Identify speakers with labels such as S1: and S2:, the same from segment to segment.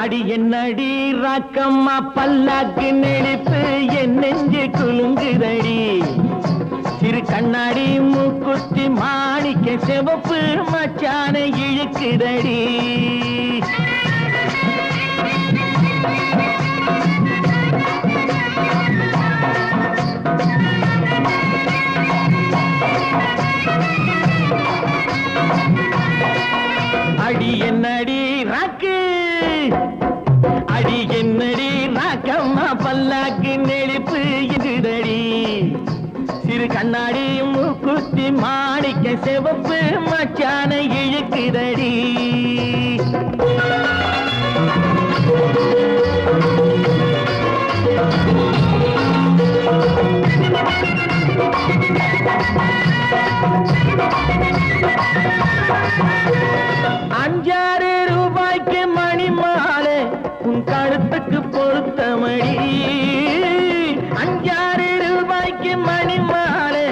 S1: அடி என்னடி ராக்கம்மா பல்லாக்கு நெளிப்பு என் நெஞ்சு குலுங்குதடி சிறு கண்ணாடி மூக்குத்தி மாணிக்க சிவப்பு மச்சான இழுக்குதடி அடி என்னடி ராக்கு அடி என்னடி ராக்கம்மா பல்லாக்கு நெளிப்பு இதுதடி சிறு கண்ணாடி மூக்குத்தி மாணிக்க சிவப்பு மச்சான இழுக்குதடி ₹5 மணி மாலை உன் கழுத்துக்கு பொருத்தமடி ₹5 மணி மாலை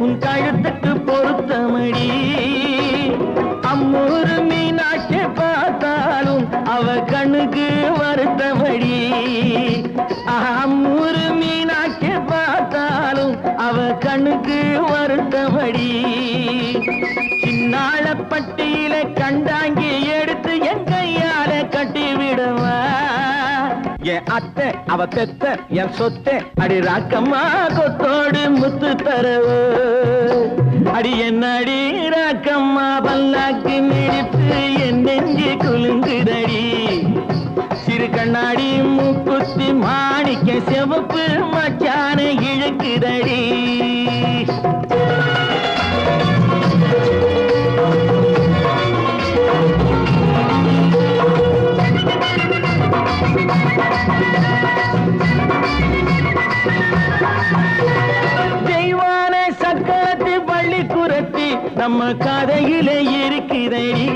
S1: உன் கழுத்துக்கு பொருத்தமடி அம்மூரு மீனாட்சி பார்த்தாலும் அவ கண்ணுக்கு வருத்தமடி அம்மூரு மீனாட்சி பார்த்தாலும் அவ கண்ணுக்கு வருத்தமடி சின்னாள பட்டியில கண்டாங்கி எடுத்து என் கையால கட்டி விடுவா என் அத்தை அவ பெத்த என் சொத்தை அடி ராக்கம்மா கொத்தோடு முத்து தரவோ அடி என்னடி ராக்கம்மா பல்லாக்கு நெளிப்பு என் நெஞ்சு குலுங்குதடி சிறு கண்ணாடி மூக்குத்தி மாணிக்க சிவப்பு மச்சான இழுக்குதடி தெய்வான சக்கரத்து பள்ளி குரத்தி நம்ம கதையில இருக்குதடி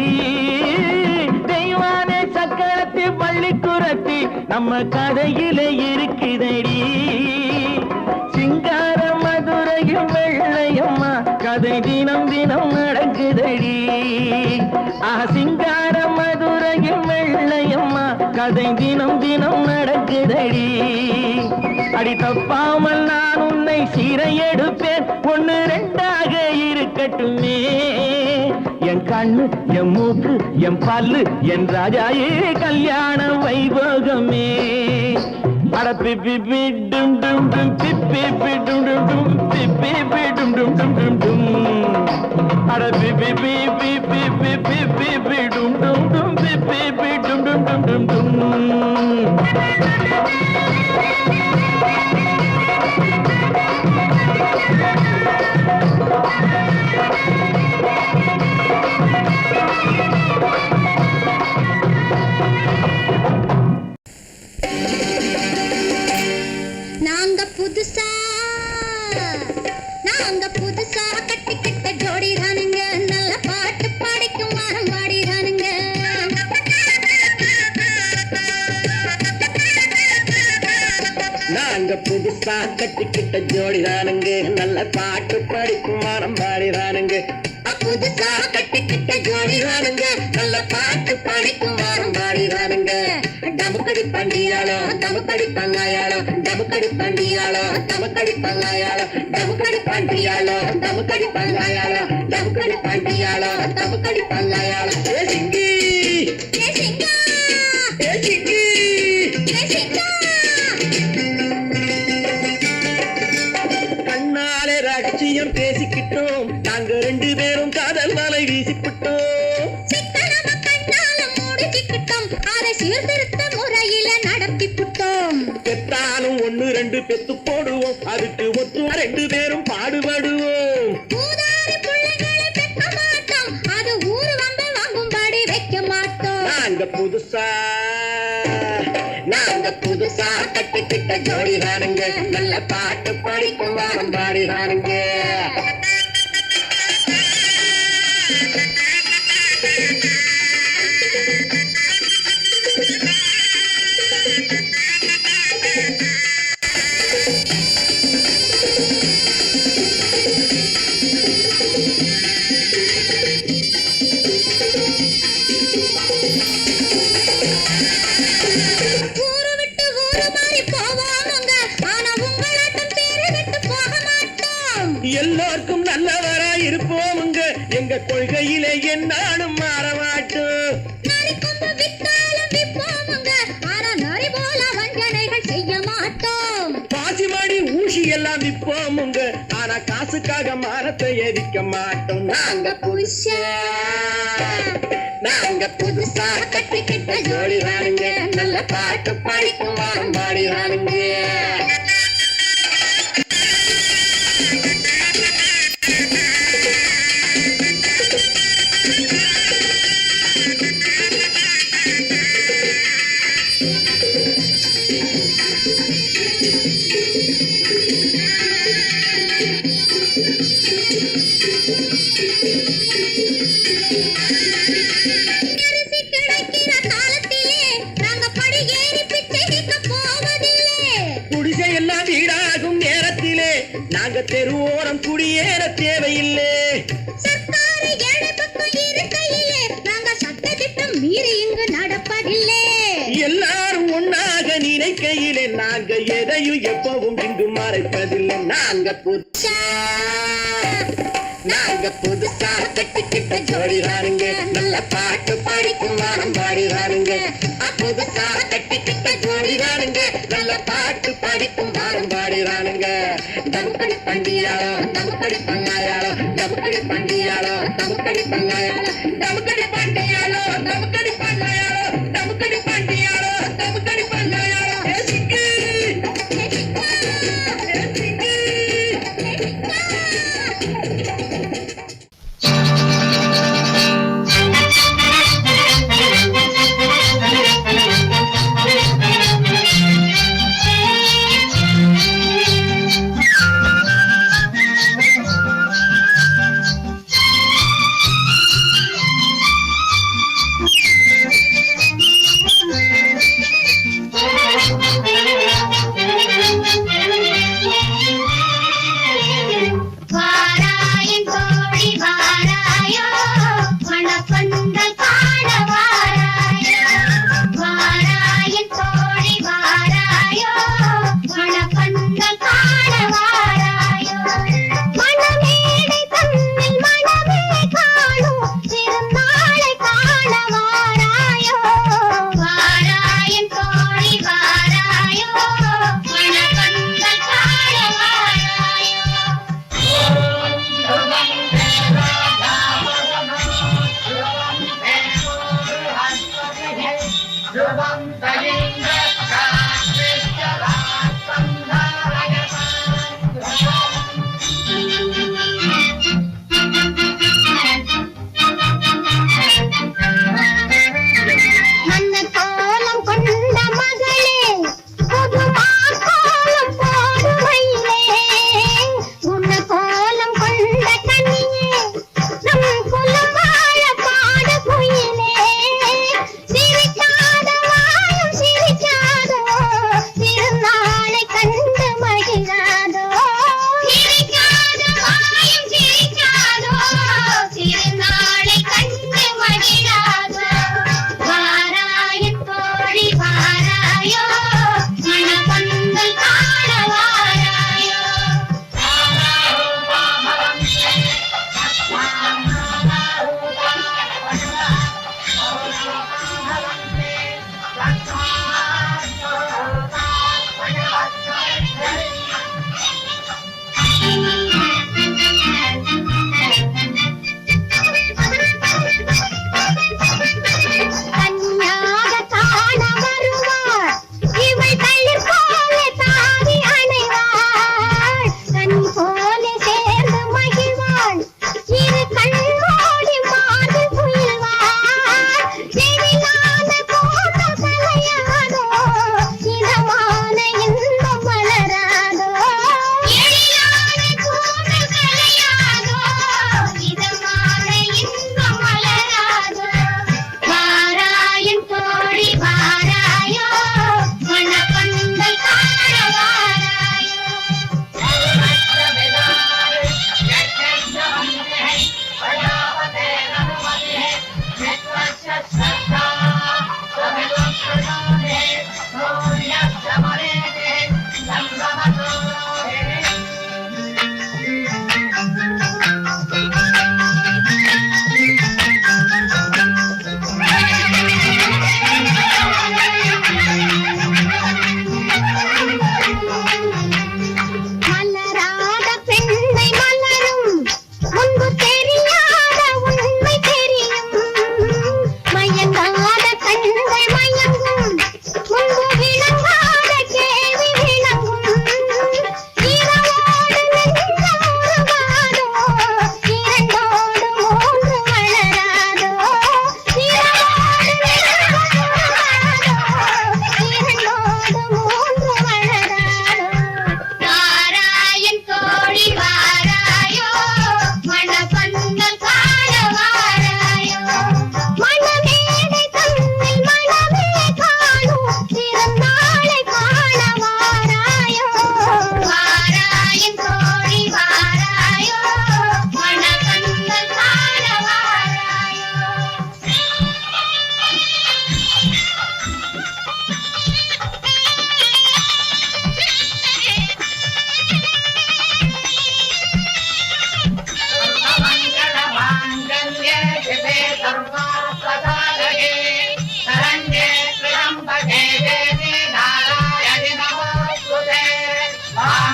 S1: தெய்வான சக்கரத்து பள்ளி குரத்தி நம்ம கதையில இருக்குதடி சிங்கார மதுரையும் வெள்ளையம்மா கதை தினம் தினம் நடக்குதடி சிங்கார மதுரையும் வெள்ளையம்மா கதை தினம் தினம் நடக்குதடி அடி தப்பாமல் நான் உன்னை சீரை எடுப்பேன் 1 2 இருக்கட்டுமே என் கண்ணு என் மூக்கு என் பல்லு என் ராஜாயே கல்யாண வைபோகமே அட பிப்பி டும் டும் டும் பிப்பி டும் டும் டும் பிப்பி டும் டும் டும் டும் டும் அட பிப்பி பிப்பி பிப்பி பிப்பி டும் டும் டும் பிப்பி டும் டும் டும் டும் டும்
S2: நாங்க புதுசா கட்டிக்கிட்ட ஜோடி தானுங்க நல்ல பாட்டு பாடிக்கும் வாரம் பாடி தானுங்க
S1: நாங்க புதுசா கட்டிக்கிட்ட ஜோடி தானுங்க நல்ல பாட்டு படிக்கும் வாரம் பாடி தானுங்க
S2: புதுசா கட்டிக்கிட்ட ஜோடி தானுங்க நல்ல பாட்டு பாடிக்கும் வாரம் பாடி தானுங்க டமுக்கடி பண்டியாளோ டமுக்கடி பங்காயாளோ டமுக்கடி பண்டியாளோ டமுக்கடி பங்காயாளோ டமுக்கடி பண்டியாளோ டமுக்கடி பங்காயாளோ டமுக்கடி பண்டியாளோ டமுக்கடி பங்காயாளோ
S1: ஏ சிங்கி
S2: ஏ சிங்கா
S1: ஏ சிங்கி
S2: ஏ சிங்கா
S1: கண்ணாலே ரகசியம் பேசிக்கிட்டோம் நாங்க 2 பேரும் காதல் மலை வீசிக்கிட்டோம்
S2: சிக்கனம கண்ணால மூடிக்கிட்டோம் அதை சீர்திருத்த முறையில நடத்திக்கிட்டோம்
S1: பெத்தாலும் 1 2 பெத்து போடுவோம் அதுக்கு ஒத்து 2 பேரும் பாடுபடுவோம்
S2: ஊதாரி பிள்ளைகளை பெக்க மாட்டோம் அது ஊரு வந்து வாங்கும்படி வைக்க மாட்டோம் நாங்க புதுசா கட்டிக்கிட்ட ஜோடி தானுங்க நல்ல பாட்டு படிக்கும் வாரம் பாடி தானுங்க
S1: எல்லோருக்கும் நல்லவரா இருப்போமுங்க எங்க கொள்கையிலே என்னாலும் மாற மாட்டோம் பாசிமாடி ஊசி எல்லாம் விற்போமுங்க ஆனா காசுக்காக மரத்தை எரிக்க மாட்டோம் நாங்க புதுசா கட்டிக்கிட்ட ஜோடி ராணுங்க நல்ல பாட்டு படிக்கும் வாரம் பாடி ராணுங்க நாங்க தெருவோரம் குடியேற தேவையில்லை எல்லாரும் ஒன்னாக நினைக்கையிலே நாங்க எதையும் எப்பவும் இங்கு மறைப்பதில்லை நாங்க புதுசா கட்டிக்கிட்ட ஜோடிதானுங்க நல்ல பாட்டு படிக்கும் வாரம் பாடிதானுங்க புதுசா கட்டிக்கிட்ட ஜோடிதானுங்க நல்ல பாட்டு படிக்கும் வாரம் பாடிதானுங்க தமுக்கடி பண்டியாளோ தமுக்கடி பங்காயாளோ தமுக்கடி பண்டியாளோ தமுக்கடி பங்காயாளோ தமுக்கடி பண்டியாளோ தமுக்கடி பங்காயாளோ தமுக்கடி பண்டியாளோ தமுக்கடி பங்காயாளோ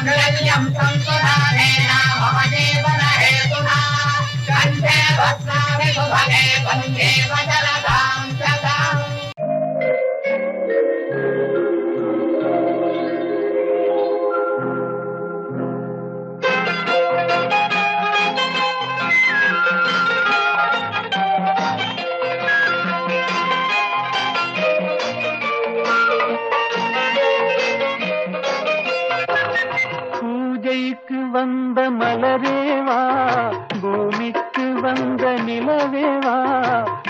S2: माङ्गल्यं संसुधानेन मम जीवनहेतुना कण्ठे भस्मामि सुभगे वन्दे वज्रदां शताम्
S1: வந்த மலரேவா பூமிக்கு வந்த நிலவேவா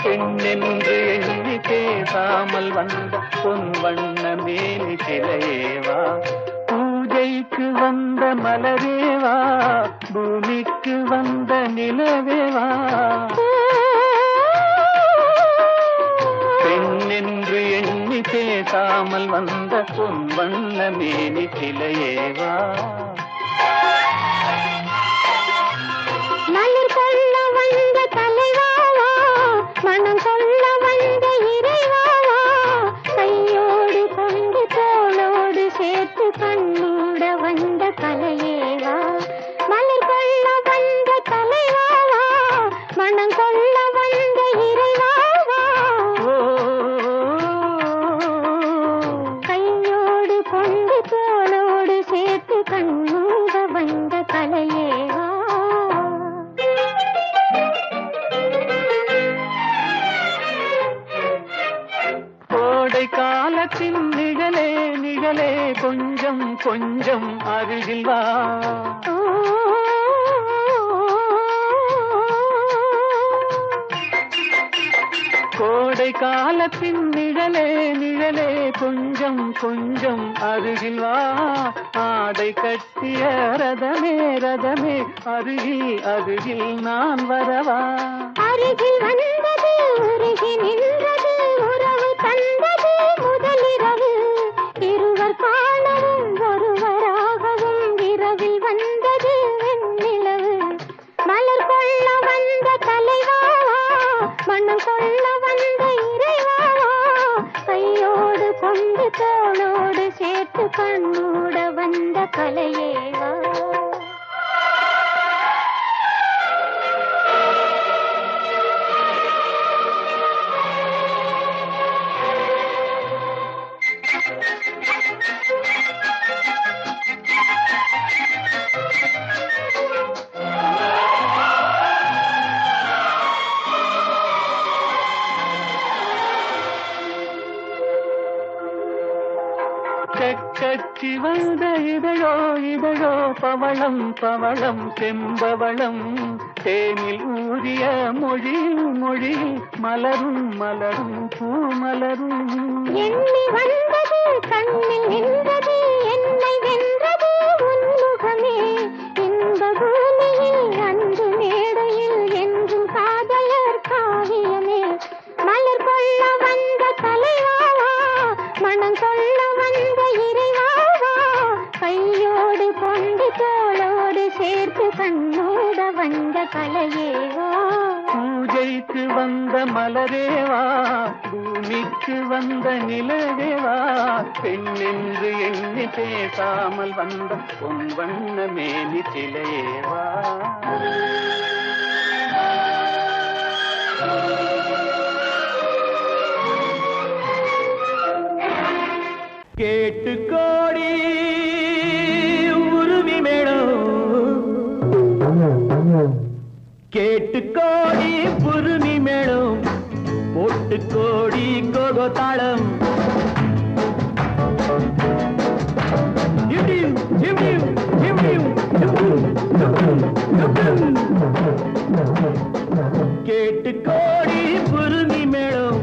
S1: பெண்ணென்று எண்ணி பேசாமல் வந்த பொன் வண்ண மேனி சிலையேவா பூஜைக்கு வந்த மலரேவா பூமிக்கு வந்த நிலவேவா பெண்ணென்று எண்ணி பேசாமல் வந்த பொன் வண்ண மேனி சிலையேவா
S3: மலர் கொள்ள வந்த தலைவாவா மனம் கொள்ள வந்த இறைவாவா கையோடு கொண்டு தோளோடு சேர்த்து கண்ணூட வந்த கலையேவா மலர் கொள்ள வந்த தலைவாவா மனம் கொள்ள வந்த இறைவாவா கையோடு கொண்டு தோளோடு சேர்த்து கண்ணூட வந்த கலையேவா
S1: காலத்தின் நிழலே நிழலே கொஞ்சம் கொஞ்சம் அருகில் வா கோடை காலத்தின் நிழலே நிழலே கொஞ்சம் கொஞ்சம் அருகில் வா ஆடை கட்டிய ரதமே ரதமே அருகில் அருகில் நான் வரவா
S3: அருகில் வந்தது உருகி நின்றது உறவு தந்தது முதலிரவு இருவர் காணவும் ஒருவராகவும் இரவில் வந்தது வெண்ணிலவு மலர் கொள்ள வந்த தலைவாவா மனம் கொள்ள வந்த இறைவாவா கையோடு கொண்டு தோளோடு சேர்த்து கண்ணூட வந்த கலையேவா
S1: கச்சி வந்த இதழோ இதழோ பவளம் பவளம் செம்பவளம் தேனில் ஊறிய மொழி மொழி மலரும் மலரும் பூமலரும்
S3: எண்ணி வந்தது கண்ணில் நின்றது என்னை வென்றது உன்முகமே இந்த பூமியில் அன்று மேடையில் என்றும் காதலர் காவியமே மலர் கொள்ள வந்த தலைவாவா மனம் கொள்ள வந்த இறைவாவா கையோடு கொண்டு தோளோடு சேர்த்து கண்ணோட வந்த கலையேவா
S1: பூஜைக்கு வந்த மலரேவா பூமிக்கு வந்த நிலவேவா பெண்ணென்று எண்ணி பேசாமல் வந்த பொன் வண்ண மேனி சிலையேவா கேட்டு கோடி உருவி மேடம் கேட்டு கோடி புருமி மேடம் போட்டு கோடி கோகோ தாளம் கேட்டு கோடி புருமி மேடம்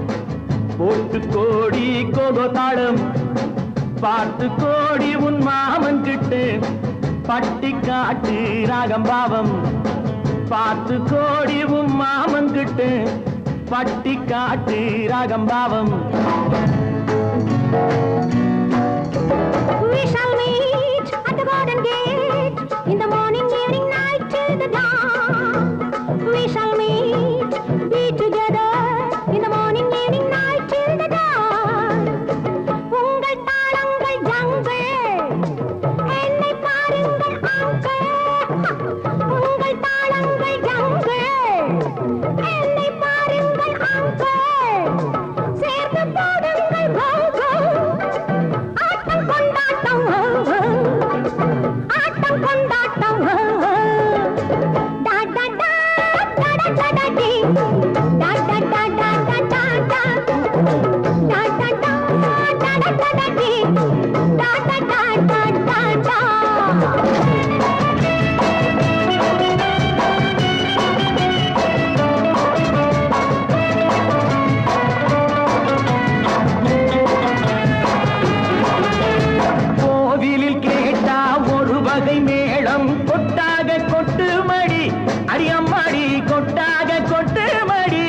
S1: போட்டு கோடி கோகோ தாளம் பார்த்து கோடி உன் மாமன் கிட்டு பட்டி காட்டு ராகம் பாவம் பார்த்து கோடி உன் மாமன் கிட்டு பட்டி காட்டு ராகம் பாவம்
S3: We shall meet at the garden gate in the morning, evening, night till the dawn. We shall meet, be together in the morning, evening, night till the dawn. உங்கள் தாளங்கள் ஜங்கள் என்னை பாருங்கள்
S1: வகை மேளம் கொட்டாக கொட்டு மடி அடியம்மாடி கொட்டாக கொட்டு மடி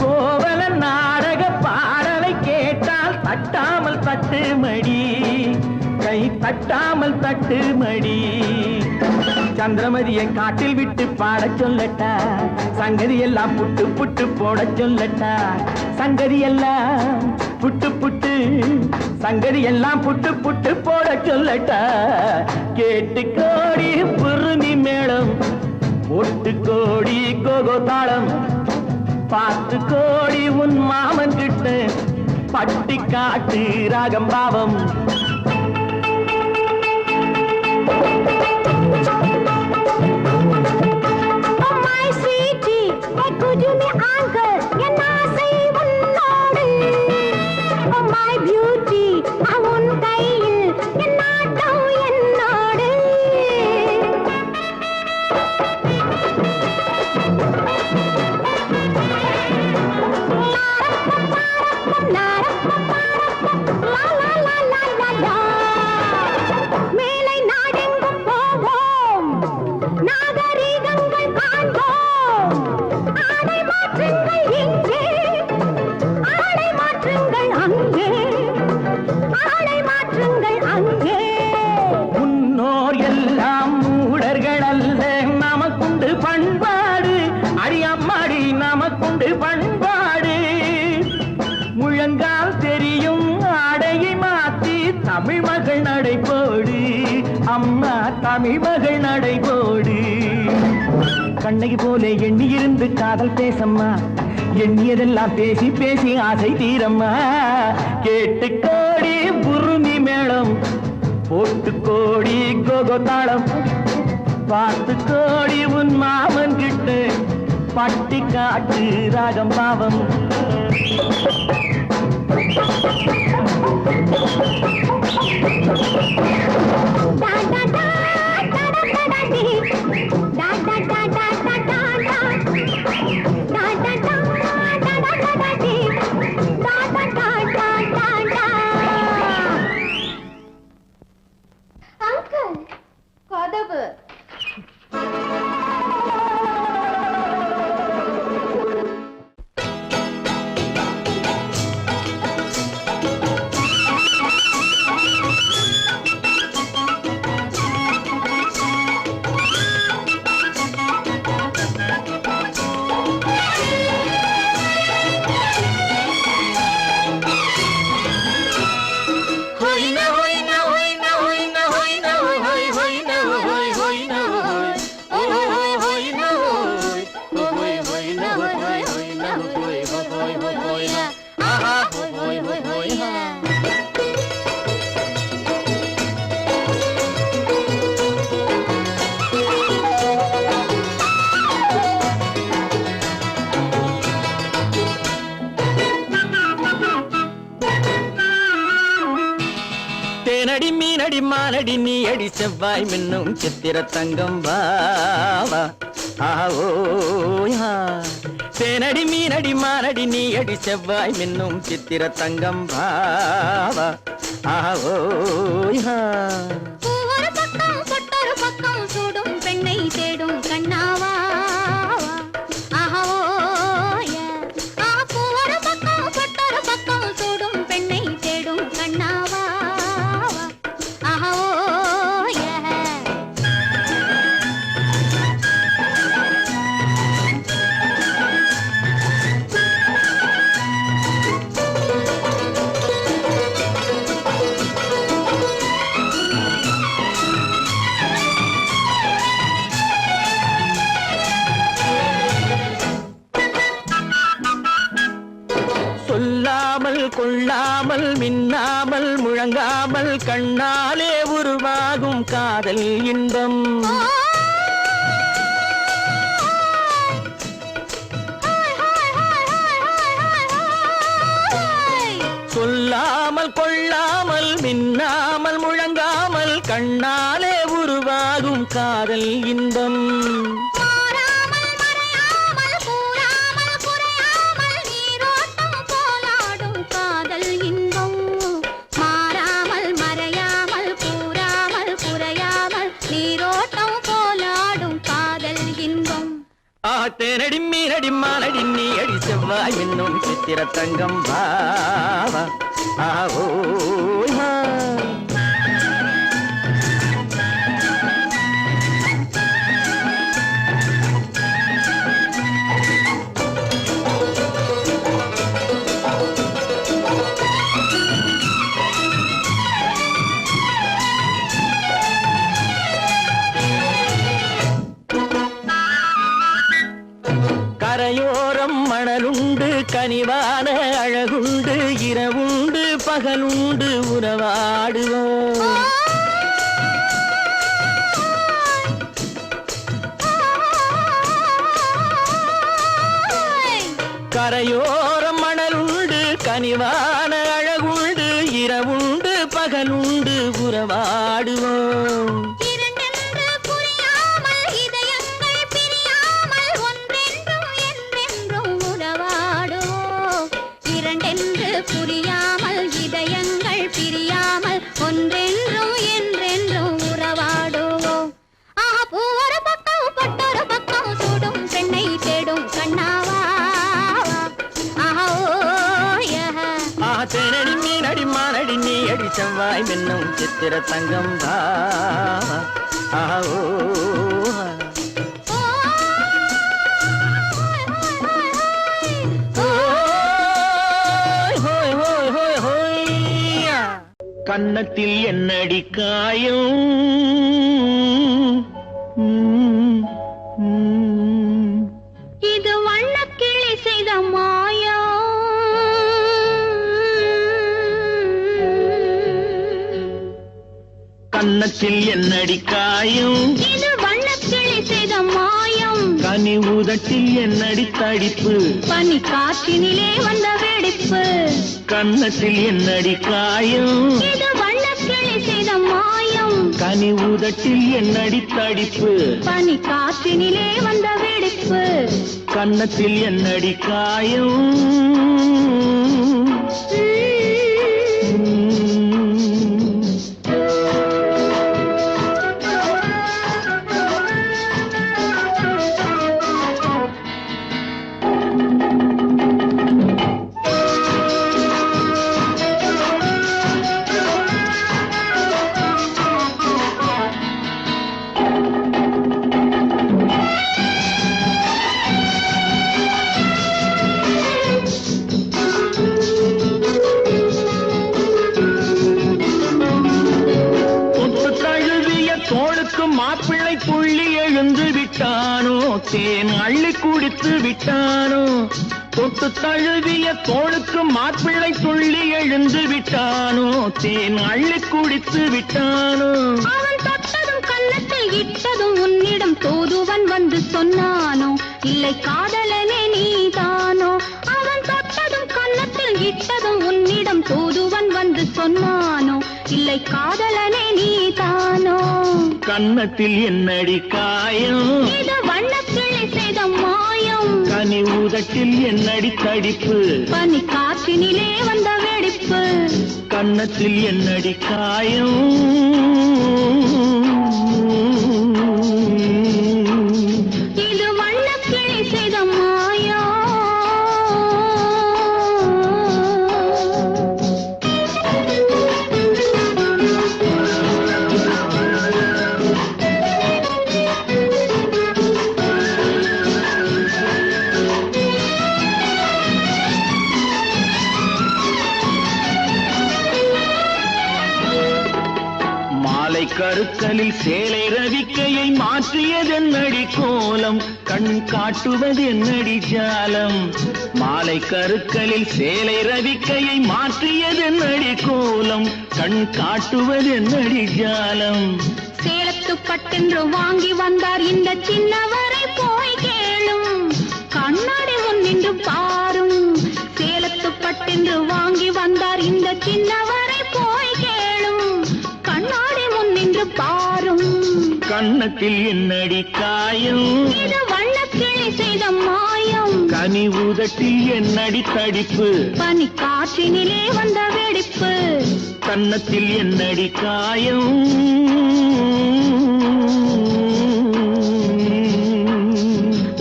S1: கோவல நாடக பாடலை கேட்டால் தட்டாமல் தட்டு மடி கை தட்டாமல் தட்டு மடி சந்திரமதியை காட்டில் விட்டு பாடச் சொல்லட்டா சங்கதி எல்லாம் புட்டு புட்டு போடச் சொல்லட்டா சங்கதி எல்லாம் புட்டு புட்டு சங்கதி எல்லாம் புட்டு புட்டு போடச் சொல்லட்டா கேட்டு கோடி புருமி மேளம் ஒட்டு கோடி கோகோ தாளம் பார்த்து கோடி உன் மாமன் கிட்ட பட்டி காட்டு ராகம் பாவம் பண்பாடு முழங்கால் தெரியும் ஆடையை மாத்தி தமிழ் மகள் நடைபோடு அம்மா தமிழ் மகள் நடைபோடு கண்ணகி போல எண்ணி இருந்து காதல் பேசம்மா எண்ணியதெல்லாம் பேசி பேசி ஆசை தீரம்மா கேட்டு கோடி புருமி மேளம் போட்டு கோடி கோகோ தாளம் பார்த்து கோடி உன் மாமன் கிட்ட பட்டி காட்டு ராகம் பாவம்
S3: அங்கிள் கதவு
S1: தேனடி மீனடி மானடி நீ அடி செவ்வாய் மின்னும் சித்திர தங்கம் வாவா ஆவோயா தேனடி மீனடி மானடி நீ அடி செவ்வாய் மின்னும் சித்திர தங்கம் வாவா ஆவோயா
S3: ஒரு பக்கம் பொட்டொரு பக்கம் சூடும் பெண்ணை தேடும் கண்ணாவா ஒரு பக்கம் பொட்டொரு பக்கம் சூடும் பெண்ணை தேடும் கண்ணாவா
S1: சொல்லாமல் கொள்ளாமல் மின்னாமல் முழங்காமல் கண்ணாலே உருவாகும் காதல் இன்பம் சொல்லாமல் கொள்ளாமல் மின்னாமல் முழங்காமல் கண்ணாலே உருவாகும் காதல் இன்பம்
S3: மாறாமல் மறையாமல் கூறாமல் குறையாமல்
S1: தேனடி மீனடி மானடி நீ அடி செவ்வாய் என்னும் சித்திர தங்கம் பாவா ஆவோ கரையோரம் மணலுண்டு கனிவான அழகுண்டு இரவுண்டு பகலுண்டு உறவாடுவோம் கரையோரம் மணலுண்டு கனிவான அழகுண்டு இரவுண்டு பகலுண்டு உறவாடுவோம்
S3: புரியாமல் இதயங்கள் பிரியாமல் ஒன்றென்றும் என்றென்றும் உறவாடுவோம் பூவொரு பக்கம் பொட்டொரு பக்கம் சூடும் பெண்ணை தேடும் கண்ணாவா
S1: தேனடி மீனடி மானடி நீ அடி செவ்வாய் மின்னும் சித்திர தங்கம் ஆவோ கன்னத்தில் என்னடி காயம்
S3: இது வண்ணக்கிளி செய்த மாயம்
S1: கன்னத்தில் என்னடி காயம்
S3: இது வண்ணக்கிளி செய்த மாயம்
S1: கனி உதட்டில் என்னடி தடிப்பு
S3: பனி காற்றினிலே வந்த வெடிப்பு
S1: கன்னத்தில் என்னடி காயம்
S3: இது வண்ணக்கிளி செய்த மாயம்
S1: கனி உதட்டில் என்னடி தடிப்பு
S3: பனி காற்றினிலே வந்த வெடிப்பு
S1: கன்னத்தில் என்னடி காயம் மாப்பிள்ளை புள்ளி எழுந்து விட்டானோ தேன் அள்ளி குடித்து விட்டானோ தொட்டு தழுவிய தோளுக்கு மாப்பிள்ளை துள்ளி எழுந்து விட்டானோ தேன் அள்ளி குடித்து விட்டானோ
S3: அவன் தொட்டதும் கன்னத்தில் இட்டதும் உன்னிடம் தூதுவன் வந்து சொன்னானோ இல்லை காதலனே நீதானோ அவன் தொட்டதும் கன்னத்தில் இட்டதும் உன்னிடம் தூதுவன் வந்து சொன்னானோ இல்லை காதலனே நீதானோ
S1: கன்னத்தில் என்னடி காயம்
S3: இது வண்ணக்கிளி செய்த மாயம்
S1: கனி உதட்டில் என்னடி தடிப்பு
S3: பனி காற்றினிலே வந்த வெடிப்பு
S1: கன்னத்தில் என்னடி காயம்
S3: இது வண்ணக்கிளி செய்த மாயம்
S1: கருக்கலில் சேலை ரவிக்கையை மாற்றியதென்னடி கோலம் கண் காட்டுவதென்னடி ஜாலம் மாலை கருக்கலில் சேலை ரவிக்கையை மாற்றியதென்னடி கோலம் கண் காட்டுவதென்னடி ஜாலம்
S3: சேலத்து பட்டென்று வாங்கி வந்தார் இந்த சின்னவரை போய் கேளும் கண்ணாடி முன் நின்று பாரும் சேலத்து பட்டென்று வாங்கி வந்தார் இந்த சின்னவரை போய் கேளும் கண்ணாடி முன் நின்று பாரும்
S1: கன்னத்தில் என்னடி காயம்
S3: இது வண்ணக்கிளி செய்த மாயம்
S1: கனி உதட்டில் என்னடி தடிப்பு
S3: பனி காற்றினிலே வந்த வெடிப்பு
S1: கன்னத்தில் என்னடி காயம்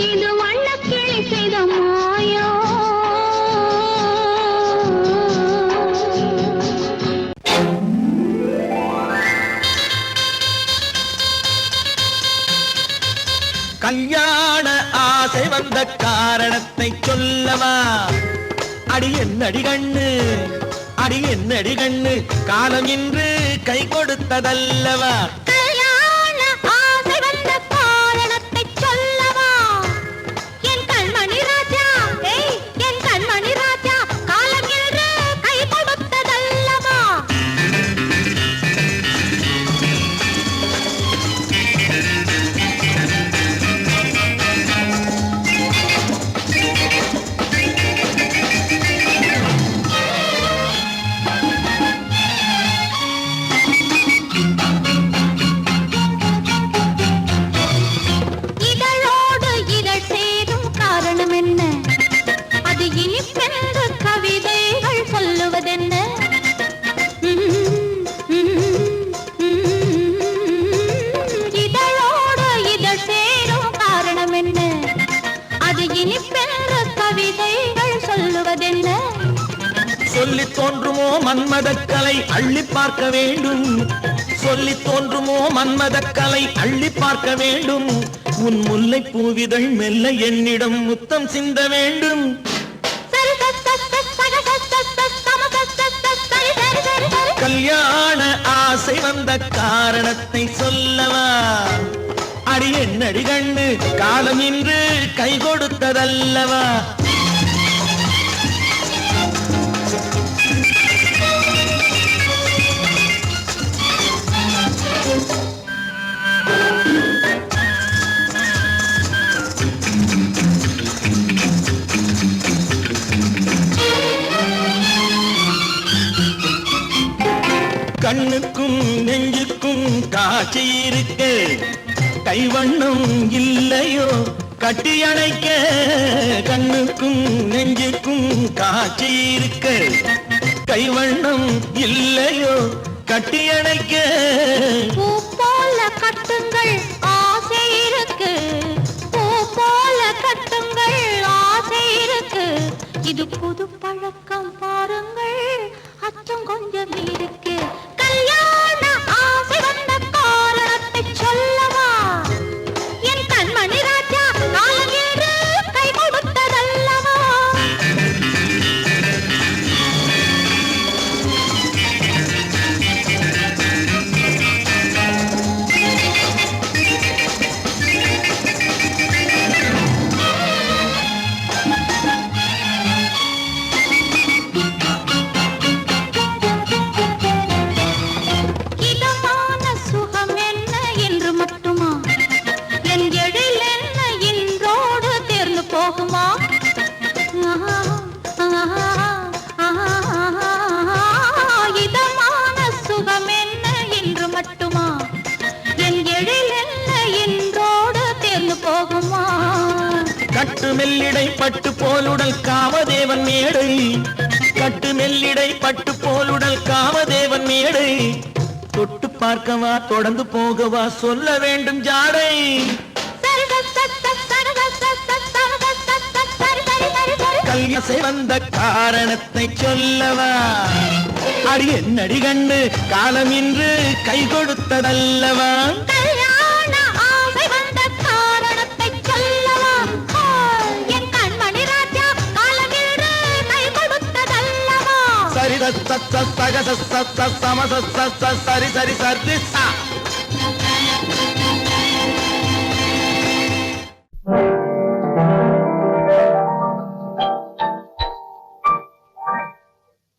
S3: இது
S1: கல்யாண ஆசை வந்த காரணத்தை சொல்லவா? அடி என்னடி கண்ணு, அடி என்னடி கண்ணு, காலம் இன்று கை கொடுத்ததல்லவா?
S3: கல்யாண ஆசை வந்த காரணத்தை சொல்லவா? என் கண்மணி ராஜா, என் கண்மணி ராஜா, காலம் இன்று கை கொடுத்ததல்லவா?
S1: சொல்லி தோன்றுமோ மன்மதக்கலை அள்ளி பார்க்க வேண்டும், சொல்லி தோன்றுமோ மன்மதக்கலை அள்ளி பார்க்க வேண்டும். உன் முல்லை பூவிதழ் மெல்ல என்னிடம் முத்தம் சிந்த வேண்டும். கல்யாண ஆசை வந்த காரணத்தை சொல்லவா? அடி என்னடி கண்ணு, காலம் இன்று கை கொடுத்ததல்லவா? கண்ணுக்கும் நெஞ்சுக்கும் காட்சி இருக்க, கைவண்ணம் இல்லையோ கட்டி அணைக்க? கண்ணுக்கும் நெஞ்சுக்கும் காட்சி இருக்க, கைவண்ணம் இல்லையோ கட்டி அணைக்க?
S3: பூ போல கட்டுங்கள் ஆசை இருக்கு, பூ போல கட்டுங்கள் ஆசை இருக்கு. இது புது பழக்கம் பாருங்கள், அச்சம் கொஞ்சம் இருக்கு. கல்யாண ஆசை வந்த காரணத்தை சொல்லவா? என் கண்மணி ராஜா, காலம் என்று கை கொடுத்ததல்லவா?
S1: கட்டு மெல்லிடை பட்டு போலுடல் காமதேவன் மேடை, கட்டு மெல்லிடை பட்டு போலுடல் காமதேவன் மேடை. தொட்டு பார்க்கவா தொடர்ந்து போகவா சொல்ல வேண்டும் ஜாடை. கல்யாசை வந்த காரணத்தை சொல்லவா? அடி என்னடி கண்டு, காலம் இன்று கை கொடுத்ததல்லவா? சரி சரி சரி சா.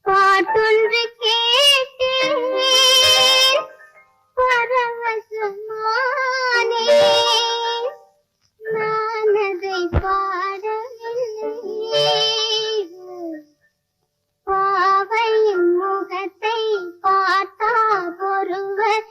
S3: பாட்டொன்று கேட்டேன் பரவசமானே, நான் அதை பாடவில்லை. பாவையின் முகத்தை பார்த்தால் ஒருவர்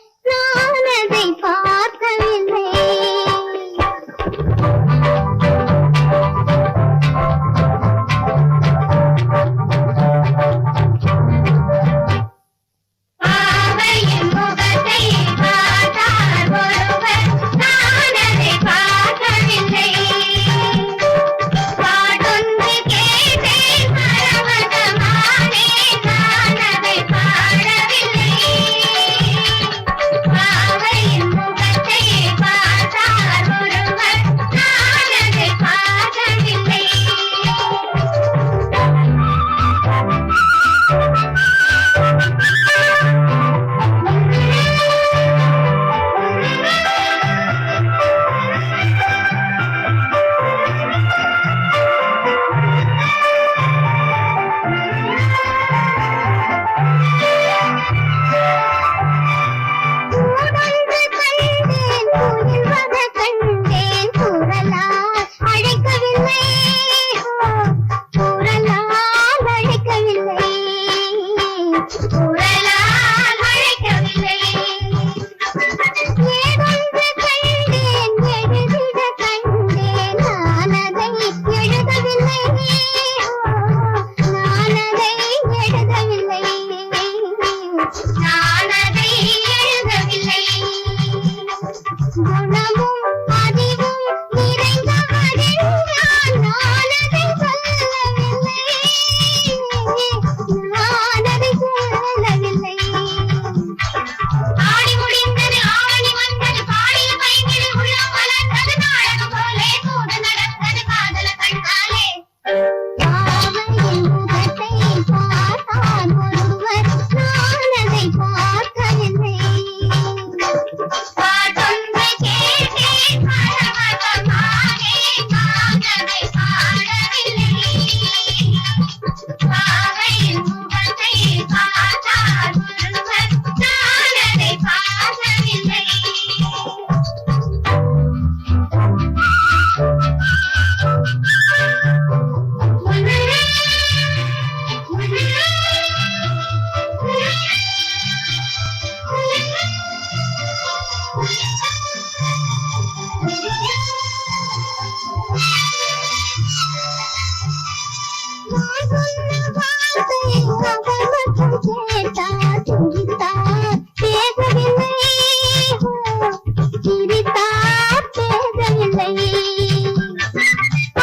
S3: சிரித்தார் பேசவில்லை.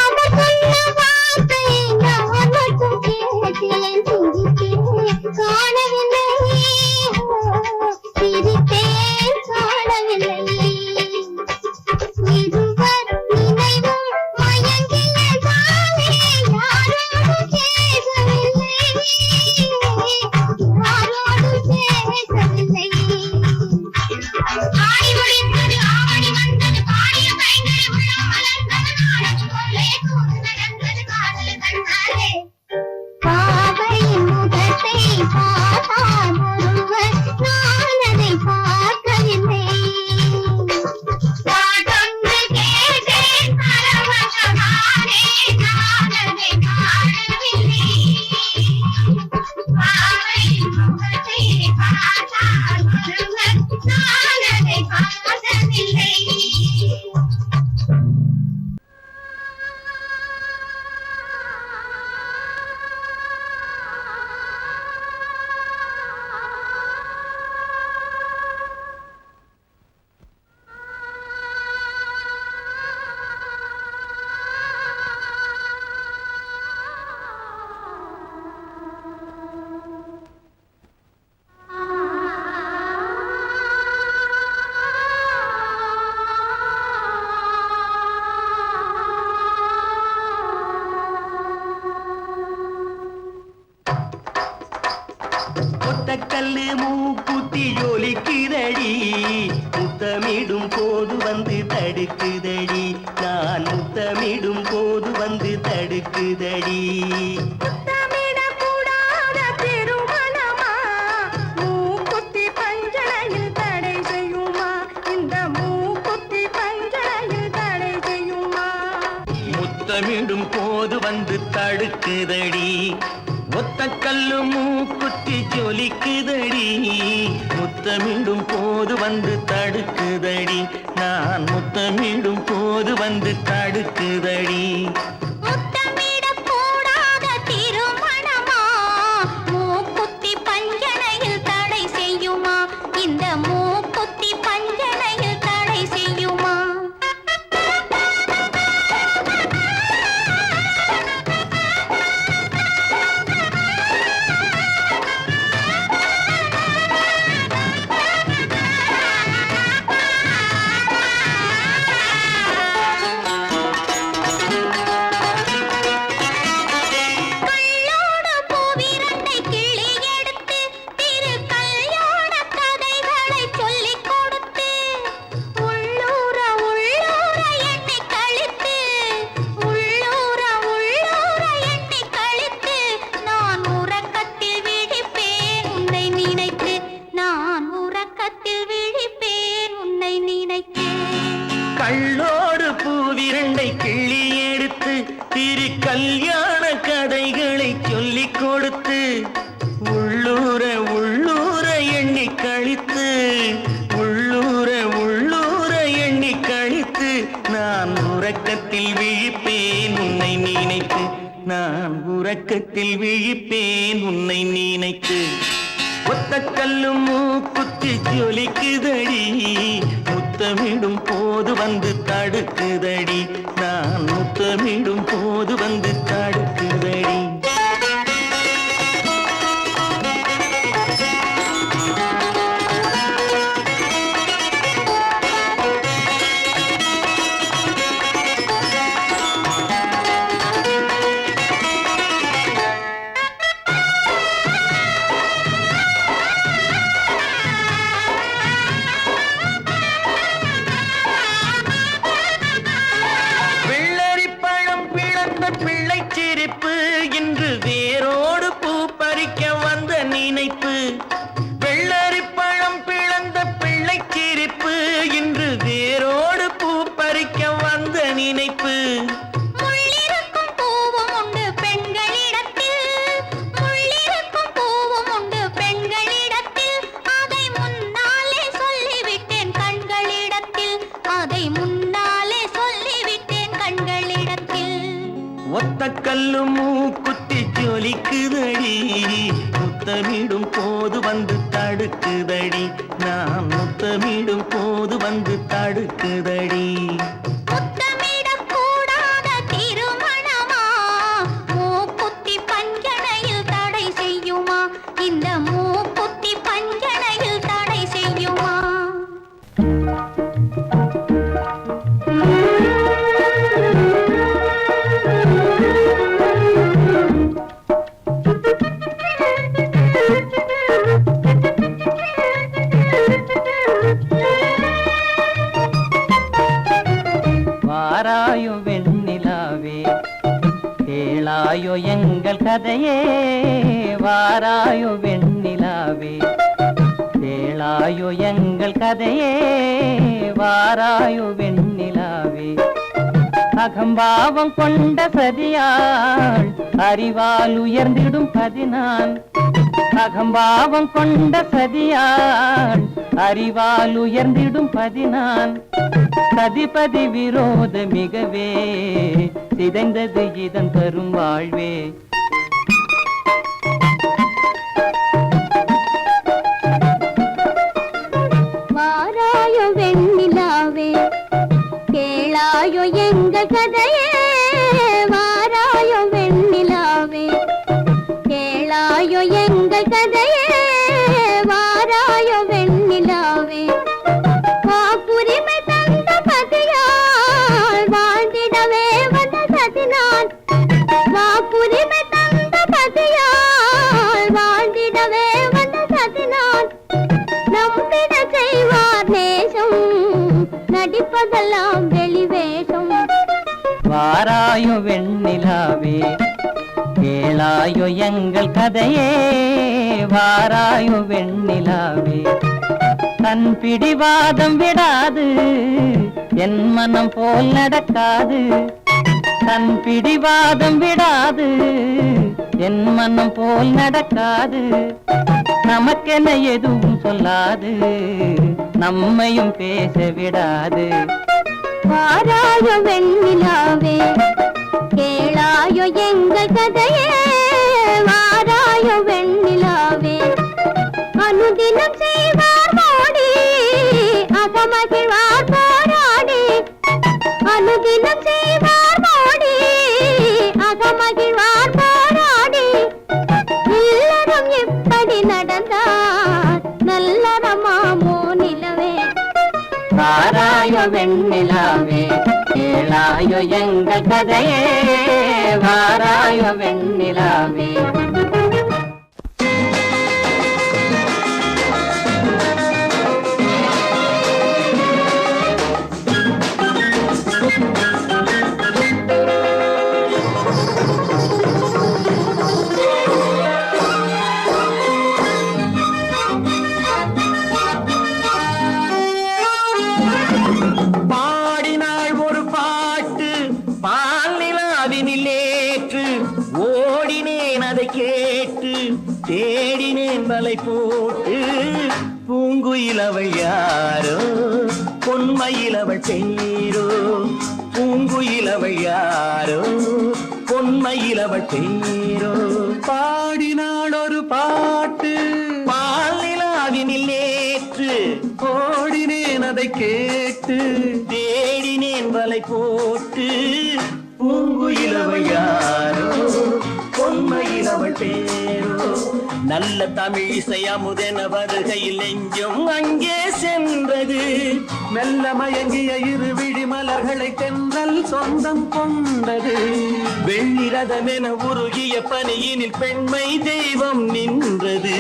S3: அவர் சொன்ன வார்த்தை நான் மட்டும் கேட்டேன், சிரித்தேன் காணவில்லை, சிரித்தேன் காணவில்லை. இருவர் நினைவும் மயங்கியதாலே யாரோடு பேசவில்லை, யாரோடு பேசவில்லை. ஆடி முடிந்தது ஆவணி வந்தது பாடிய கைகள் உள்ளம் மலர்ந்தது நாடகம் போலே தூது நடந்தது காதல் கண்ணாலே. பாவையின் முகத்தை பார்த்தார் ஒருவர், நான் அதை பார்க்கவில்லை. பாடொன்று கேட்டேன் பரவசமானே, நான் அதை காணவில்லை. பாவையின் முகத்தை பார்த்தார் ஒருவர், நான் அதை பார்த்ததில்லை.
S1: ஒத்தக்கல்லு மூக்குத்தி ஜொலிக்குதடி, முத்தமிடும் போது வந்து தடுக்குதடி, நான் முத்தமிடும் போது வந்து தடுக்குதடி.
S3: முத்தமிடக்கூடாத திருமணமா, மூக்குத்தி பஞ்சனையில் தடை செய்யுமா, இந்த மூக்குத்தி பஞ்சனையில் தடை செய்யுமா.
S1: முத்தமிடும் போது வந்து தடுக்குதடி, ஒத்தக்கல்லு மூக்குத்தி ஜொலிக்குதடி, முத்தமிடும் போது வந்து தடுக்குதடி, நான் முத்தமிடும் போது வந்து தடுக்குதடி.
S3: முத்தமிடக்கூடாத திருமணமா, மூக்குத்தி பஞ்சனையில் தடை செய்யுமா, இந்த மூக்குத்தி பஞ்சனையில் தடை செய்யுமா. கள்ளோடு பூவிரண்டை கிள்ளி எடுத்து, திரு கல்யாண கதைகளை சொல்லிக் கொடுத்து, உள்ளூர உள்ளூர எண்ணி கழித்து, உள்ளூர உள்ளூர எண்ணி கழித்து, நான் உறக்கத்தில் விழிப்பேன் உன்னை நினைத்து, நான் உறக்கத்தில் விழிப்பேன் உன்னை நினைத்து.
S1: கள்ளோடு பூவிரண்டை கிள்ளி எடுத்து, திரு கல்யாண கதைகளை சொல்லிக் கொடுத்து, உள்ளூர உள்ளூர எண்ணி கழித்து, உள்ளூர உள்ளூர எண்ணி கழித்து, நான் உறக்கத்தில் விழிப்பேன் உன்னை நினைத்து, நான் உறக்கத்தில் விழிப்பேன் உன்னை நினைத்து. ஒத்தக்கல்லு மூக்குத்தி ஜொலிக்குதடி, முத்தமிடும் போது வந்து தடுக்குதடி, நான் முத்தமிடும் போது வந்து தடுக்குதடி. வெள்ளரிப்பழம் பிளந்த பிள்ளை சிரிப்பு, இன்று வேரோடு பூ பறிக்க வந்த நினைப்பு. வெள்ளரிப்பழம் பிளந்த பிள்ளை சிரிப்பு, இன்று வேரோடு பூ பறிக்க வந்த நினைப்பு.
S3: முள்ளிருக்கும் பூவும் உண்டு பெண்களிடத்தில், முள்ளிருக்கும் பூவும் உண்டு பெண்களிடத்தில், அதை முன்னாலே சொல்லிவிட்டேன் கண்களிடத்தில், அதை முன்னாலே சொல்லிவிட்டேன் கண்களிடத்தில்.
S1: ஒத்தக்கல்லு மூக்குத்தி ஜொலிக்குதடி, முத்தமிடும் போது வந்து தடுக்குதடி நான் முத்தமிடும் போது வந்து தடுக்குதடி
S3: முத்தமிடக்கூடாத திருமணமா மூக்குத்தி பஞ்சனையில் தடை செய்யுமா இந்த மூக்குத்தி பஞ்சனையில் தடை செய்யுமா
S1: வாராயோ வெண்ணிலாவே கேளாயோ எங்கள் கதையே வாராயோ வெண்ணிலாவே கேளாயோ எங்கள் கதையே வாராயோ வெண்ணிலாவே அகம்பாவம் கொண்ட சதியாள் அறிவால் உயர்ந்திடும் பதினான் அகம்பாவம் கொண்ட சதியாள் அறிவால் உயர்ந்திடும் பதினான் சதிபதி விரோத மிகவே சிதைந்தது இதன் தரும் வாழ்வே
S3: வாராயோ வெண்ணிலாவே கேளாயோ எங்கள் கதையே வாராயோ வெண்ணிலாவே கேளாயோ எங்கள் கதையே வாராயோ வெண்ணிலாவே வாக்குரிமை தந்த பதியால் வாழ்ந்திடவே வந்த சதினான் வாக்குரிமை தந்த பதியால் வாழ்ந்திடவே வந்த சதினான் நம்பிட செய்வார் நேசம் நடிப்பதெல்லாம் வெளிவேஷம்
S1: வாராயோ வெண்ணிலாவே கேளாயோ எங்கள் கதையே வாராயோ வெண்ணிலாவே தன் பிடிவாதம் விடாது என் மனம் போல் நடக்காது தன் பிடிவாதம் விடாது என் மனம் போல் நடக்காது நமக்கென எதுவும் சொல்லாது நம்மையும் பேச விடாது
S3: வாராயோ வெண்ணிலாவே கேளாயோ எங்கள் கதையே வாராயோ வெண்ணிலாவே அனுதினம் செய்வார் மோடி அகமகிழ்வார் போராடி அனுதினம் செய்வார் மோடி அகமகிழ்வார் போராடி இல்லறம் இப்படி நடந்தார் நல்லறமாமோ நிலவே
S1: வாராயோ வெண்ணிலாவே கேளாயோ எங்கள் கதையே வாராயோ வெண்ணிலாவே கேட்டு தேடினேன் வலை போட்டு பூங்குயிலவள் யாரோ பொன்மயிலவள் பேரோ பூங்குயிலவள் யாரோ பொன்மயிலவள் பேரோ பாடினாள் ஒரு பாட்டு பாலிலாவினில் நேற்று ஓடினேன் அதை கேட்டு தேடினேன் வலை போட்டு பூங்குயிலவள் யாரோ பொன்மயிலவள் பேரோ நல்ல தமிழ் இசை அமுதென வருகையில் நெஞ்சும் அங்கே சென்றது மெல்ல மயங்கிய இரு விழி மலர்களை தென்றல் சொந்தம் கொண்டது வெள்ளிரதமென உருகிய பனியினில் பெண்மை தெய்வம் நின்றது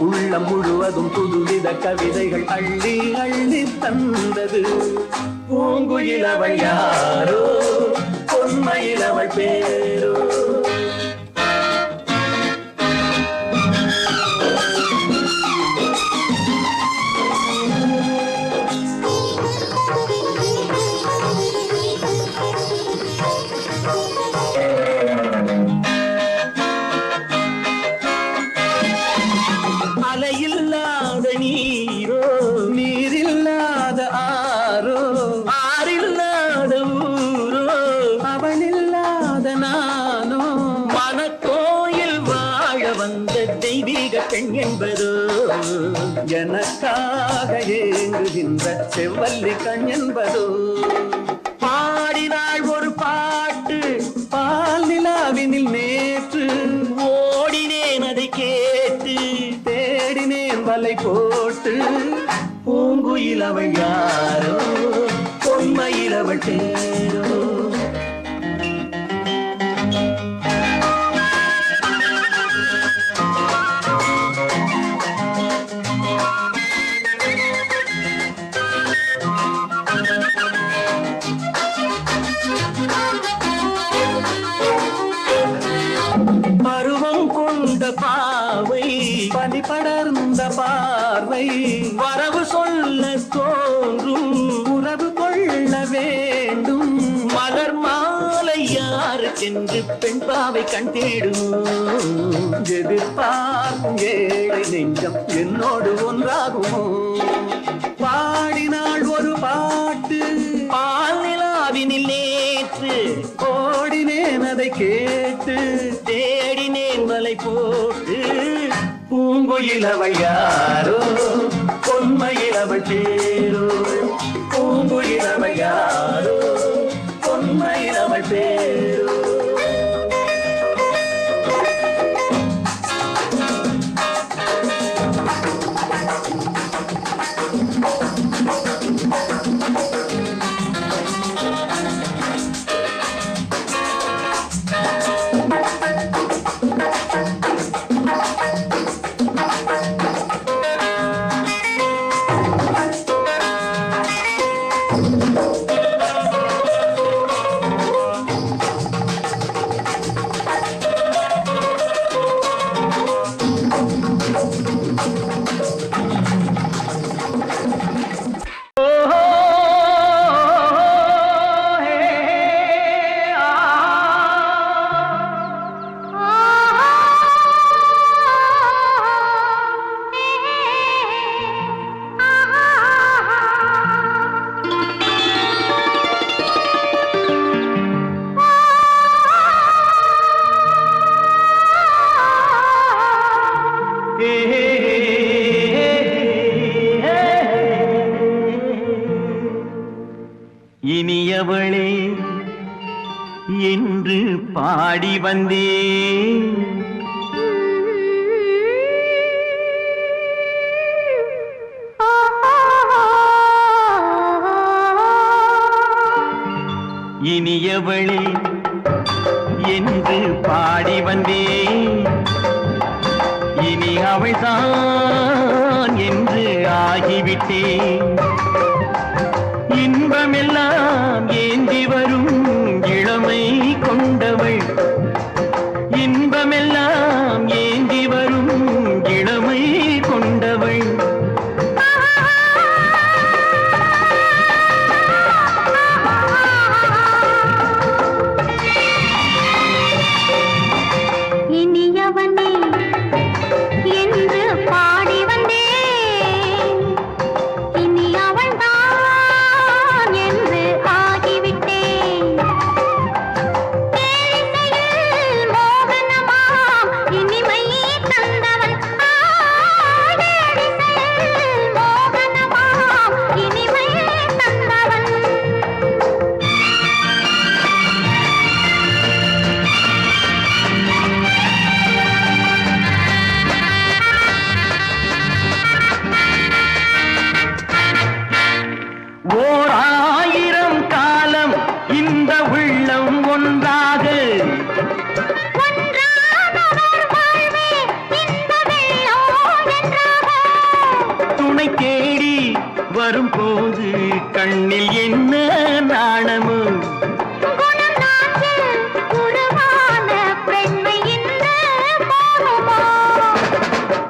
S1: உள்ளம் முழுவதும் புதுவித கவிதைகள் அள்ளி அள்ளி தந்தது பூங்குயிலவள் யாரோ பொன்மயிலவள் பேரோ அலையில்லாத நீரோ நீரில்லாத ஆரோ ஆறில்லாத ஊரோ அவளில்லாத நான் என்பதோ
S4: எனக்காக ஏங்குகின்ற செவ்வல்லி கண் என்பதோ
S1: பாடினாள் ஒரு பாட்டு
S4: பால் நிலாவினில் நேற்று
S1: ஓடினேன் அதை கேட்டு
S4: தேடினேன் வலை போட்டு
S1: பூங்குயில் அவள் யாரோ பொன்மையில் அவள் தேரோ பருவம் கொண்ட பாவை
S4: பனி படர்ந்த பார்வை
S1: வரவு சொல்ல தோன்றும்
S4: உறவு கொள்ள வேண்டும்
S1: மலர் மாலை யாருக்கென்று பெண் பாவை கண் தேடும்
S4: எதிர்பார்க்கும் ஏழை நெஞ்சம் என்னோடு ஒன்றாகுமோ பாடினாள் ஒரு பாட்டு
S1: பால் நிலாவினில் நேற்று
S4: ஓடினேன் அதை கேட்டு
S1: தேடினேன் வலை போட்டு
S4: பூங்குயில் அவள் யாரோ
S1: பொன்மையில் அவள் பேரோ
S4: பூங்குயில் அவள் யாரோ
S1: பொன்மையில் அவள் பேரோ இனியவளே என்று பாடி வந்தேன் இனியவளே என்று பாடி வந்தேன் இனி அவள்தான் என்று ஆகிவிட்டேன் இன்பமெல்லாம் ஏந்தி வரும் இளமை கொண்டவள் இன்பமெல்லாம் ஏந்தி வரும் இளமை கொண்டவள்
S3: இனியவனே என்று பாடி வந்தேன் இனி அவள்தான் என்று ஆகிவிட்டேன் தேனிசையில் மோகனமாம் இனிமை தந்தவன் தேனிசையில் மோகனமாம் இனிமை தந்தவன்
S1: ஓர் ஆயிரம் காலம் இந்த உள்ளம் ஒன்றாக
S3: ஒன்றானவர் வாழ்வே இந்த வெள்ளம் என்றாக
S1: துணை தேடி வரும்போது கண்ணில் என்ன நாணமோ
S3: குணம் நாட்டில் உருவான பெண்மை இந்த மோகமோ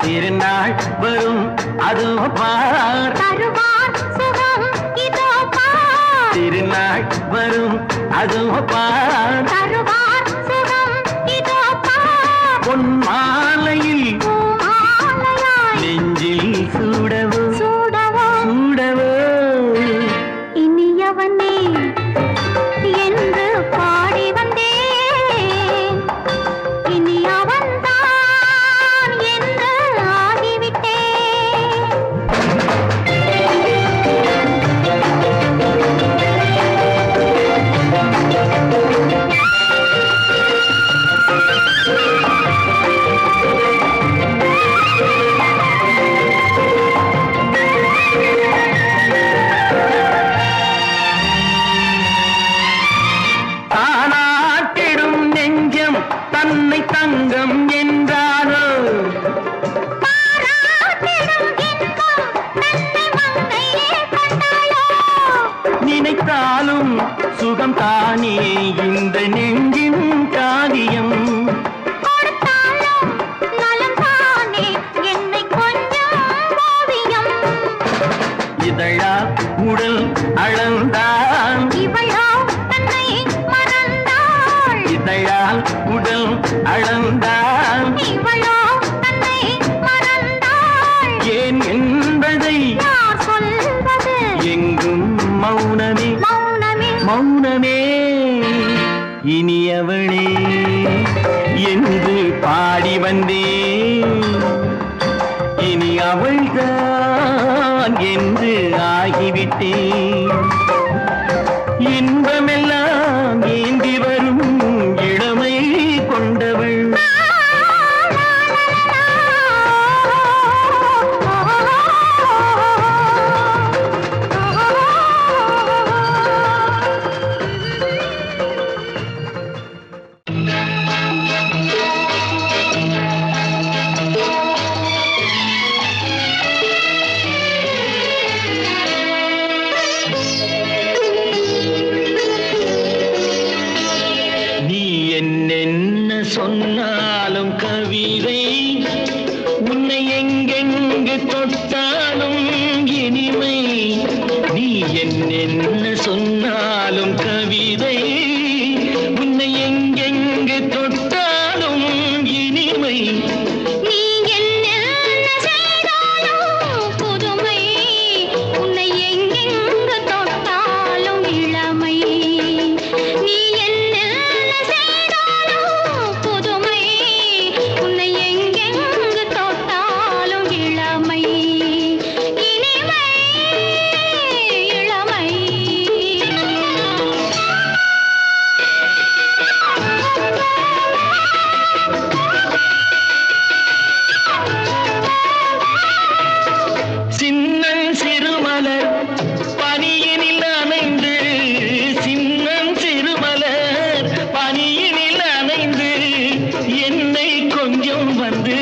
S1: திருநாள் வரும் அதோ பார்
S3: தருவார் சுகம் இதோ பார்
S1: திருநாள் வரும் அதோ பார்
S3: தருவார் சுகம் இதோ பார்
S1: பொன் மாலையில்
S3: பூமாலையாய்
S1: நெஞ்சில் சூடவோ
S3: சூடவோ
S1: சூடவோ
S3: இனியவனே என்று பாடி வந்தேன் இனி அவன்தான் என்று ஆகிவிட்டேன்
S1: மௌனமே இனியவளே என்று பாடி வந்தேன். இனி அவள்தான் என்று ஆகிவிட்டேன். இன்பமெல்லாம் ஏந்தி வரும் இளமை கொண்டவள். சொன்னாலும் கவிதை உன்னை எங்கெங்கு தொட்டாலும் இனிமை. நீ என்ன சொன்னாலும் கவிதை உன்னை எங்கெங்கு தொட்டாலும் இனிமை.
S3: நீ என்ன செய்தாலும் புதுமை உன்னை எங்கெங்கு தொட்டாலும் இளமை. நீ என்ன செய்தாலும் புதுமை உன்னை எங்கெங்கு தொட்டாலும் இளமை. இனிமை இளமை.
S1: சின்னன் சிறுமலர் பனியினில் அணைந்து, சின்னன் சிறுமலர் பனியினில் அணைந்து என்னை கொஞ்சம் வந்து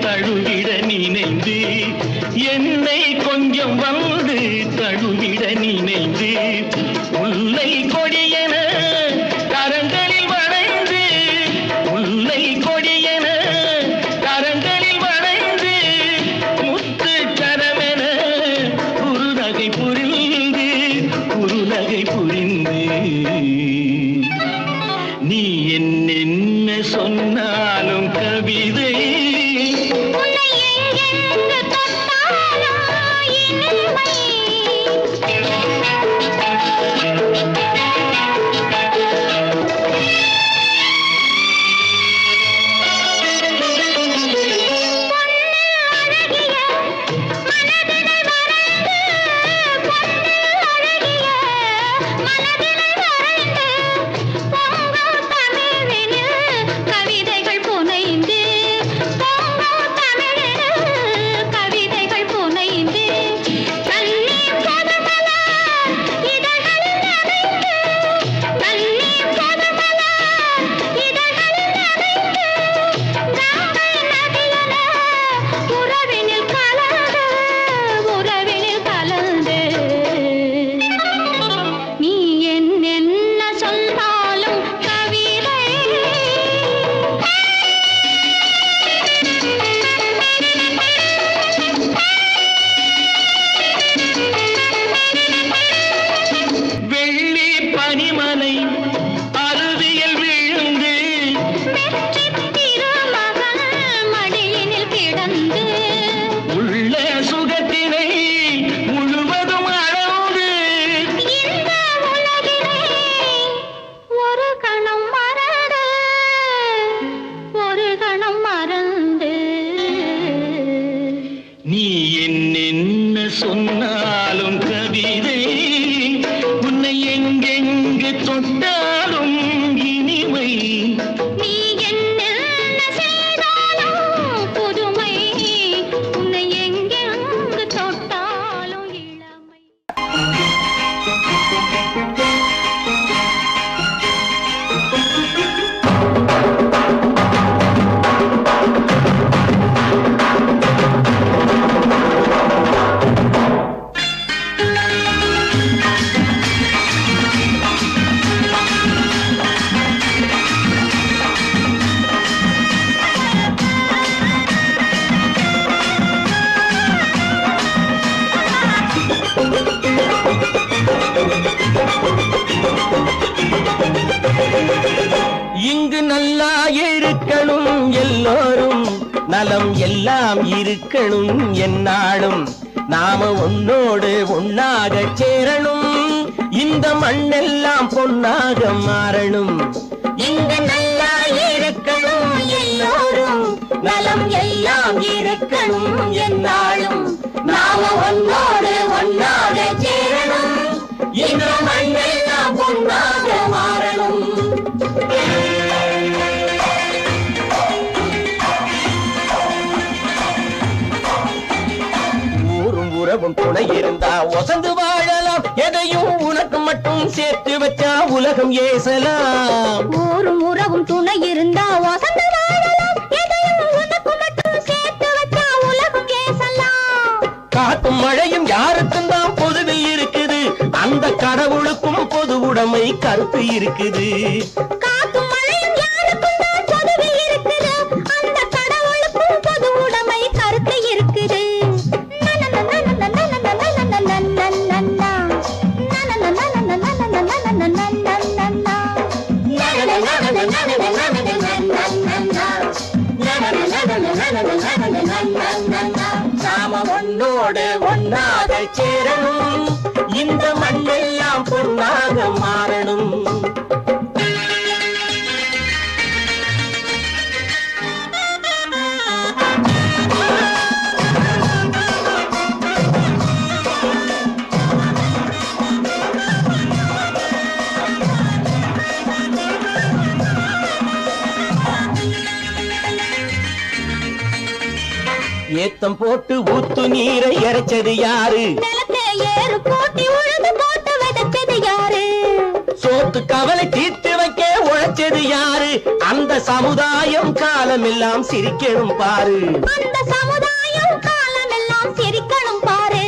S1: தழுவிட நினைந்து, என்னை கொஞ்சம் வந்து தழுவிட நினைந்து முல்லை கொடியென கரங்களில் வளைந்து, முல்லை கொடியென கரங்களில் வளைந்து முத்து கரமென குறுநகை புரிந்து, குறுநகை புரிந்து. நீ என்ன சொன்னாலும் கவிதை
S3: உன்னை எங்கெங்கு தொட்டாலும் இனிமை. கவிதைகள் புனைந்து பொங்கும் தமிழில் கவிதைகள் புனைந்து தண்ணீர் பொதுமல இதழ்களில் நனைந்து, தண்ணீர் பொதுமல இதழ்களில் நனைந்து கங்கை நதியென உறவினில் கலந்து, உறவினில் கலந்து. நீ என்ன சொன்னாலும் கவிதை.
S1: வெள்ளி பனிமலை அருவியில் விழுந்து,
S3: வெற்றித் திருமகன் மடியினில் கிடந்து
S1: உள்ள சுகத்தினை முழுவதும் அளந்து,
S3: இந்த உலகினை ஒரு கணம் மறந்து, ஒரு கணம் மறந்து.
S1: நீ என்ன சொன்னாலும் கவிதை உன்னை எங்கெங்கு தொட்டாலும் இனிமை.
S3: நீ என்ன செய்தாலும் புதுமை உன்னை எங்கெங்கு தொட்டாலும் இளமை.
S1: இங்கு நல்லா இருக்கணும் எல்லோரும், நலம் எல்லாம் இருக்கணும் என்னாலும். நாம உன்னோடு ஒன்னாக சேரணும். இந்த மண்ணெல்லாம் பொன்னாக மாறணும்.
S3: இங்கு நல்லா இருக்கணும் எல்லோரும், நலம் எல்லாம் இருக்கணும் என்னாலும். நாம ஒன்னோடு ஒன்னாக சேரணும், இந்த மண்ணெல்லாம் பொன்னாக மாறணும்.
S1: ஊரும் உறவும் துணை இருந்தா ஒசந்து வாழலாம், எதையும் உனக்கு மட்டும் சேர்த்து வச்சா உலகம் ஏசலாம்.
S3: ஊரும் உறவும் துணை இருந்தா வசந்து வாழலாம், எதையும் உனக்கு மட்டும் சேர்த்து வச்சா உலகம் ஏசலாம்.
S1: காத்தும் மழையும் யாருக்கும் தான் பொதுவில் இருக்குது, அந்த கடவுளுக்கும் பொது உடைமை கருத்து இருக்குது.
S3: காத்தும் மழையும் யாருக்கும் தான் பொதுவில் இருக்குது, அந்த கடவுளுக்கும் பொது உடைமை கருத்து இருக்குது.
S1: நாம ஒன்னோடு ஒன்னாக சேரணும், இந்த மண்ணெல்லாம் பொன்னாக மாறணும். ஏத்தம் போட்டு ஊத்து நீரை இறைச்சது யாரு?
S3: நிலத்தை ஏறு போட்டி உழுது போட்டு விதைச்சது யாரு?
S1: சோத்து கவலை தீர்த்து வைக்க உழைச்சது யாரு? அந்த சமுதாயம் காலமெல்லாம் சிரிக்கணும் பாரு.
S3: அந்த சமுதாயம் காலமெல்லாம் சிரிக்கணும் பாரு.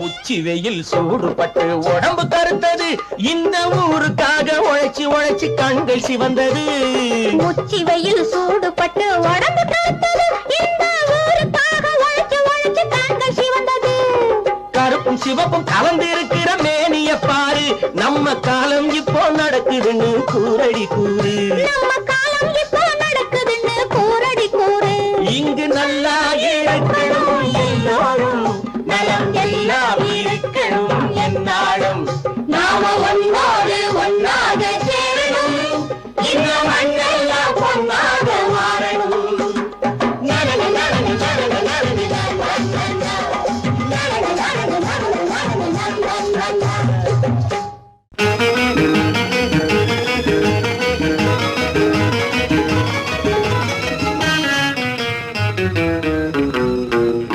S1: உச்சி வெயில் சூடுபட்டு உடம்பு கருத்தது, இந்த ஊருக்காக உழைச்சி உழைச்சி கண்கள் சிவந்தது.
S3: உச்சி வெயில் சூடுபட்டு உடம்பு கருத்தது, இந்த ஊருக்காக உழைச்சி உழைச்சி கண்கள் சிவந்தது.
S1: கருப்பும் சிவப்பும் கலந்து இருக்கிற மேனிய பாரு, நம்ம காலம் இப்போ நடக்குதுன்னு கூரடி கூறு.
S3: நம்ம காலம் இப்போ நடக்குதுன்னு கூரடி கூறு.
S1: இங்கு நல்லா இருக்கணும் எல்லோரும், நலம் எல்லாம் இருக்கணும் என்னாலும்.
S3: நாம ஒன்னோடு ஒன்னாக சேரணும், இந்த மண்ணெல்லாம் பொன்னாக மாறணும்.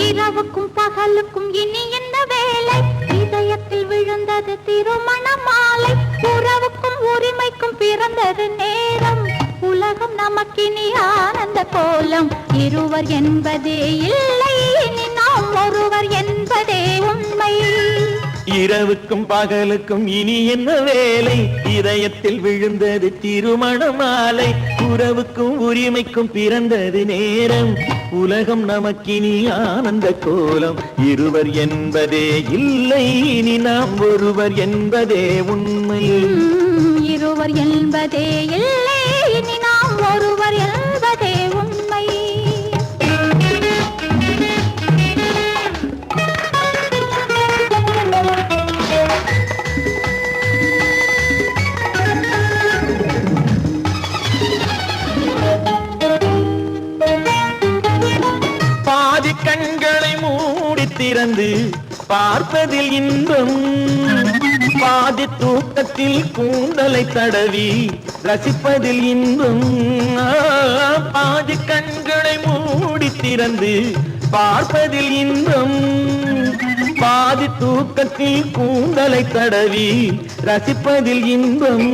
S3: இரவுக்கும் பகலுக்கும் இனி என்ன வேலை? இதயத்தில் விழுந்தது திருமண மாலை. உறவுக்கும் உரிமைக்கும் பிறந்தது நேரம், உலகம் நமக்கினி ஆனந்த கோலம். இருவர் என்பதே இல்லை, இனி நாம் ஒருவர் என்பதே உண்மை.
S1: இரவுக்கும் பகலுக்கும் இனி என்ன வேலை? இதயத்தில் விழுந்தது திருமண மாலை. உறவுக்கும் உரிமைக்கும் பிறந்தது நேரம், உலகம் நமக்கினி ஆனந்த கோலம். இருவர் என்பதே இல்லை, இனி நாம் ஒருவர் என்பதே உண்மை.
S3: இருவர் என்பதே இல்லை, இனி நாம் ஒருவர் என்பதே உண்மை.
S1: பாதி கண்களை மூடி திறந்து பார்ப்பதில் இன்பம், பாதி தூக்கத்தில் கூந்தலை தடவி ரசிப்பதில் இன்பம். பாதி கண்களை மூடி திறந்து பார்ப்பதில் இன்பம், பாதி தூக்கத்தில் கூந்தலை தடவி ரசிப்பதில் இன்பம்.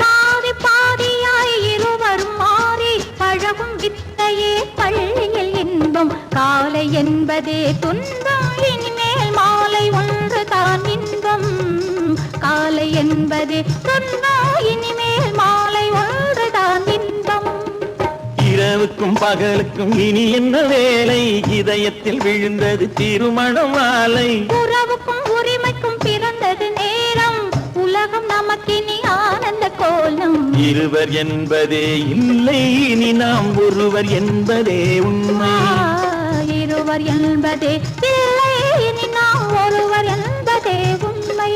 S3: பாதி பாதியாய் இருவரும் மாறி பழகும் வித்தையே பள்ளியில் இன்பம். காலை என்பதே துன்பம், இனிமேல் மாலை என்பதே சொன்னோம் இனிமேல் மாலை ஒன்றுதான் இன்பம்.
S1: இரவுக்கும் பகலுக்கும் இனி என்ன வேலை, இதயத்தில் விழுந்தது திருமண மாலை.
S3: உறவுக்கும் உரிமைக்கும் பிறந்தது நேரம், உலகம் நமக்கினி ஆனந்த கோலம்.
S1: இருவர் என்பதே இல்லை இனி நாம் ஒருவர் என்பதே உண்மை.
S3: இருவர் என்பதே இல்லை இனி நாம் ஒருவர் என்பதே உண்மை.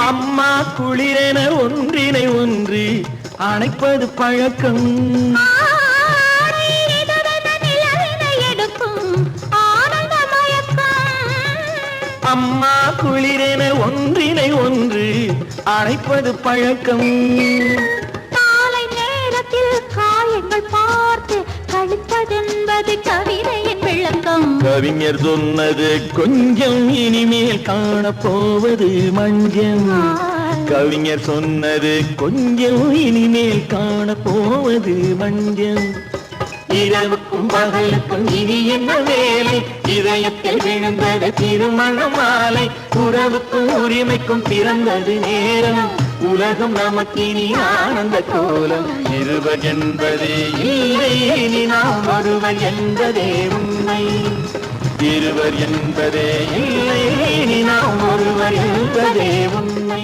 S1: அம்மா குளிரென ஒன்றினை ஒன்று அணைப்பது பழக்கம். அம்மா குளிரென ஒன்றினை ஒன்று அணைப்பது பழக்கம்.
S3: காலை நேரத்தில் காயங்கள் பார்த்து கழிப்பதென்பது கவிதையின் விளக்கம்.
S1: கவிஞர் சொன்னது கொஞ்சம் இனிமேல் காணப்போவது மஞ்சம். கவிஞர் சொன்னது கொஞ்சம் இனிமேல் காணப்போவது மஞ்சம். இரவுக்கும் பகலுக்கும் இனி என்ன வேலை, இதயத்தில் விழுந்தது திருமண மாலை. உறவுக்கும் உரிமைக்கும் பிறந்தது நேரம், உலகம் நமக்கினி ஆனந்த கோலம். இருவர் என்பதே இல்லை இனி நாம் ஒருவர் என்பதே உண்மை. இருவர் என்பதே இல்லை இனி நாம் ஒருவர் என்பதே உண்மை.